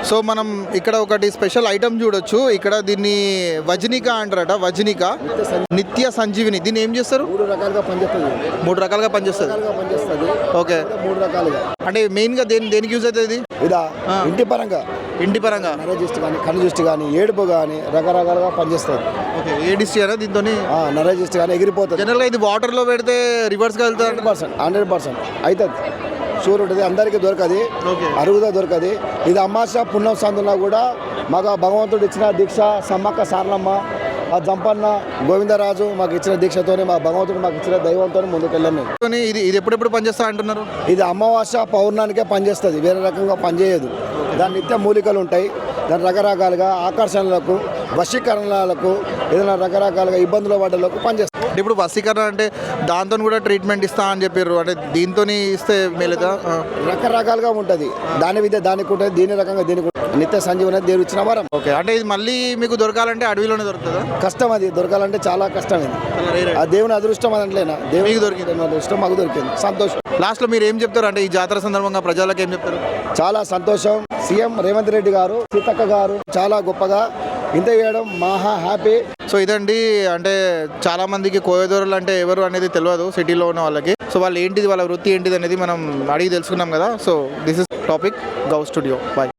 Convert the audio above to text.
So మనం ఇక్కడ ఒకటి స్పెషల్ ఐటమ్ చూడొచ్చు. ఇక్కడ దీన్ని వజనిక అంటారట. వజనిక నిత్య సంజీవిని. దీన్ని ఏం చేస్తారు? మూడు రకాలుగా పనిచేస్తుంది. ఓకే, మూడు రకాలుగా అంటే మెయిన్గా దేనికి యూజ్ అవుతుంది ఇది? ఇదా ఇంటి పరంగా నరజిస్ట్ కానీ కనుజిస్ట్ కానీ ఏడుపు కానీ రకరకాలుగా పనిచేస్తుంది. ఓకే, ఏ డిస్ట్రీ అయినా దీంతో నరజిస్ట్ కానీ ఎగిరిపోతుంది. జనరల్గా ఇది వాటర్లో పెడితే రివర్స్గా వెళ్తారు. 100% అవుతుంది. షూర్ ఉంటుంది. అందరికీ దొరకది, అరుగుదా దొరకది. ఇది అమాస పుణ్యం సందులో కూడా మాకు భగవంతుడు ఇచ్చిన దీక్ష సమ్మక్క సారలమ్మ ఆ జంపన్న గోవిందరాజు మాకు ఇచ్చిన దీక్షతోనే మా భగవంతుడు మాకు ఇచ్చిన దైవంతో ముందుకెళ్ళాము. ఇది ఎప్పుడెప్పుడు పనిచేస్తా అంటున్నారు? ఇది అమావాస పౌర్ణానికే పనిచేస్తుంది, వేరే రకంగా పనిచేయదు. దాని నిత్య మూలికలు ఉంటాయి. దాని రకరకాలుగా ఆకర్షణలకు వశీకరణలకు ఏదైనా రకరకాలుగా ఇబ్బందుల పడ్డలకు పనిచేస్తుంది. ఇప్పుడు వశీకరణ అంటే దాంతో కూడా ట్రీట్మెంట్ ఇస్తా అని చెప్పారు. అంటే దీంతో ఇస్తే మేలుదా? రకరకాలుగా ఉంటుంది. దాని విద్య దానికి ఉంటుంది, దీని రకంగా దీనికి నిత్య సంజీవన దేవుడు ఇచ్చిన వరం. ఓకే, అంటే ఇది మళ్ళీ మీకు దొరకాలంటే అడవిలోనే దొరుకుతుందా? కష్టం, అది దొరకాలంటే చాలా కష్టం. ఇది ఆ దేవుని అదృష్టం అదంట్లేనా, దేవునికి దొరికింది అదృష్టం, మాకు దొరికింది. సంతోషం. లాస్ట్లో మీరు ఏం చెప్తారు? అంటే ఈ జాతర సందర్భంగా ప్రజలకు ఏం చెప్తారు? చాలా సంతోషం. సీఎం రేవంత్ రెడ్డి గారు, సీతక్క గారు చాలా గొప్పగా ఇంత చేయడం మహా హ్యాపీ. సో ఇదండి, అంటే చాలా మందికి కోయదూరలు అంటే ఎవరు అనేది తెలియదు సిటీలో ఉన్న వాళ్ళకి. సో వాళ్ళు ఏంటిది, వాళ్ళ వృత్తి ఏంటిది అనేది మనం అడిగి తెలుసుకున్నాం కదా. సో దిస్ ఇస్ టాపిక్ గౌ స్టూడియో. బాయ్.